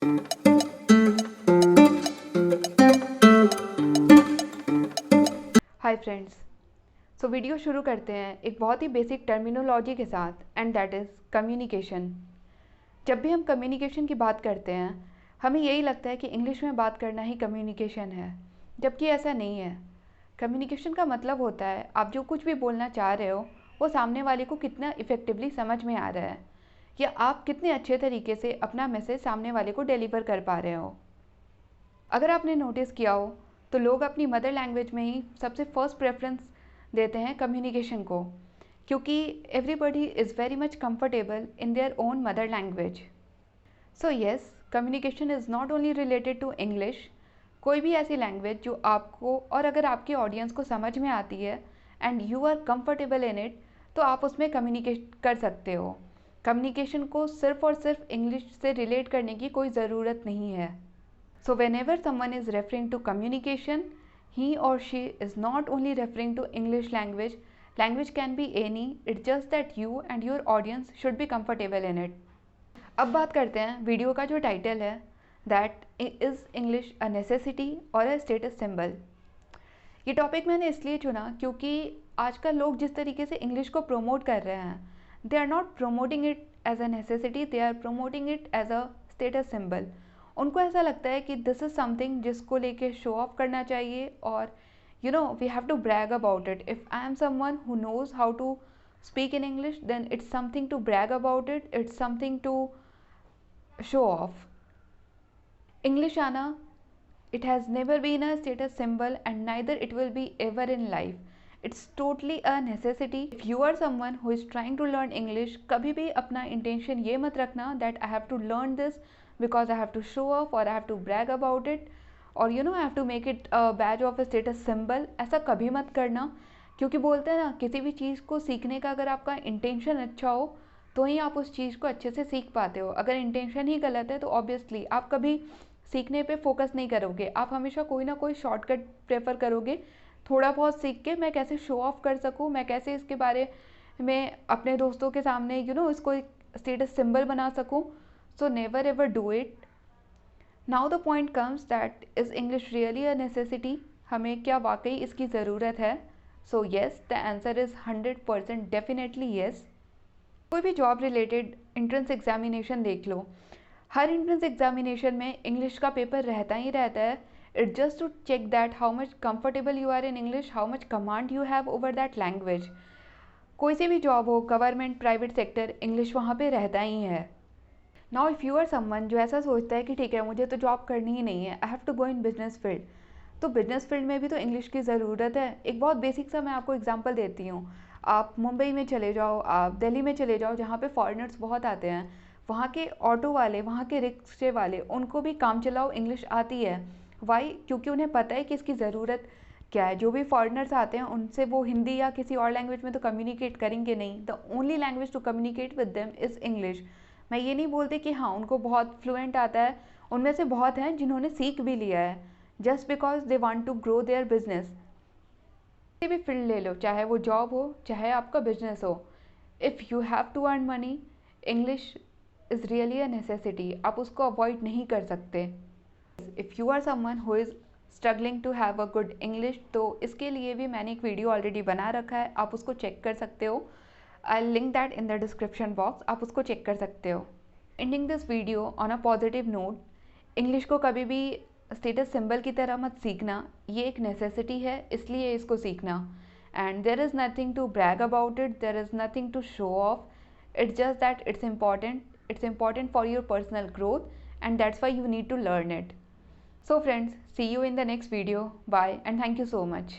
Hi friends. So video शुरू करते हैं एक बहुत ही बेसिक टर्मिनोलॉजी के साथ, एंड दैट इज़ कम्युनिकेशन। जब भी हम कम्युनिकेशन की बात करते हैं हमें यही लगता है कि इंग्लिश में बात करना ही कम्युनिकेशन है, जबकि ऐसा नहीं है। कम्युनिकेशन का मतलब होता है आप जो कुछ भी बोलना चाह रहे हो वो सामने वाले को कितना इफ़ेक्टिवली समझ में आ रहा है, या आप कितने अच्छे तरीके से अपना मैसेज सामने वाले को डिलीवर कर पा रहे हो। अगर आपने नोटिस किया हो तो लोग अपनी मदर लैंग्वेज में ही सबसे फर्स्ट प्रेफरेंस देते हैं कम्युनिकेशन को, क्योंकि everybody is very much comfortable in their own mother language. So yes, communication is not only related to English. कोई भी ऐसी लैंग्वेज जो आपको और अगर आपके ऑडियंस को समझ में आती है and you are comfortable in it, तो आप उसमें कम्युनिकेट कर सकते हो। कम्युनिकेशन को सिर्फ और सिर्फ इंग्लिश से रिलेट करने की कोई ज़रूरत नहीं है। So whenever someone is referring to communication, he or she is not only referring to English language. Language can be any. It's just that you and your audience should be comfortable in it. अब बात करते हैं video का जो title है, that is English a necessity और अ status symbol. ये topic मैंने इसलिए चुना क्योंकि आजकल लोग जिस तरीके से इंग्लिश को प्रमोट कर रहे हैं, they are not promoting it as a necessity, they are promoting it as a status symbol. उनको ऐसा लगता है कि दिस इज़ समथिंग जिसको लेके शो ऑफ करना चाहिए, और we have to brag about it. If I am someone who knows how to speak in English, then it's something to brag about it, it's something to show off. English आना, it has never been a status symbol and neither it will be ever in life. It's totally a necessity. If you are someone who is trying to learn English, कभी भी अपना intention ये मत रखना that I have to learn this because I have to show off or I have to brag about it or I have to make it a badge of a status symbol. ऐसा कभी मत करना, क्योंकि बोलते हैं ना, किसी भी चीज़ को सीखने का अगर आपका इंटेंशन अच्छा हो तो ही आप उस चीज़ को अच्छे से सीख पाते हो। अगर इंटेंशन ही गलत है तो ऑब्वियसली आप कभी सीखने पे फोकस नहीं करोगे, आप हमेशा कोई ना कोई शॉर्टकट प्रेफर करोगे। थोड़ा बहुत सीख के मैं कैसे शो ऑफ कर सकूँ, मैं कैसे इसके बारे में अपने दोस्तों के सामने इसको एक स्टेटस सिंबल बना सकूँ। So never ever do it. Now the point comes that is English really a necessity? हमें क्या वाकई इसकी ज़रूरत है? So yes, the answer is 100% definitely yes. कोई भी जॉब रिलेटेड एंट्रेंस एग्जामिनेशन देख लो, हर एंट्रेंस एग्जामिनेशन में इंग्लिश का पेपर रहता ही रहता है। It just to check that how much comfortable you are in English, how much command you have over that language. कोई सी भी जॉब हो, गवर्नमेंट, प्राइवेट सेक्टर, इंग्लिश वहाँ पे रहता ही है। Now if you are someone जो ऐसा सोचता है कि ठीक है मुझे तो जॉब करनी ही नहीं है, I have to go in business field, तो बिजनेस फील्ड में भी तो इंग्लिश की ज़रूरत है। एक बहुत बेसिक सा मैं आपको एग्जांपल देती हूँ। आप मुंबई में चले जाओ, आप दिल्ली में चले जाओ, जहाँ पे फॉरेनर्स बहुत आते हैं, वहाँ के ऑटो वाले, वहाँ के रिक्शे वाले, उनको भी काम चलाओ इंग्लिश आती है। वाई? क्योंकि उन्हें पता है कि इसकी ज़रूरत क्या है। जो भी फॉरेनर्स आते हैं उनसे वो हिंदी या किसी और लैंग्वेज में तो कम्युनिकेट करेंगे नहीं। The only language to communicate with them is English. मैं ये नहीं बोलती कि हाँ उनको बहुत फ्लुएंट आता है, उनमें से बहुत हैं जिन्होंने सीख भी लिया है just because they want to grow their business. किसी भी फील्ड ले लो, चाहे वो जॉब हो चाहे आपका बिजनेस हो, if you have to earn money, English is really a necessity. आप उसको अवॉइड नहीं कर सकते। If you are someone who is struggling to have a good English, तो इसके लिए भी मैंने एक वीडियो ऑलरेडी बना रखा है, आप उसको चेक कर सकते हो। I link that in the description box, आप उसको चेक कर सकते हो। Ending this video on a positive note, English को कभी भी स्टेटस सिंबल की तरह मत सीखना। ये एक नेसेसिटी है, इसलिए इसको सीखना। And there is nothing to brag about it, there is nothing to show off. It's just that it's important for your personal growth, and that's why you need to learn it. So friends, see you in the next video. Bye and thank you so much.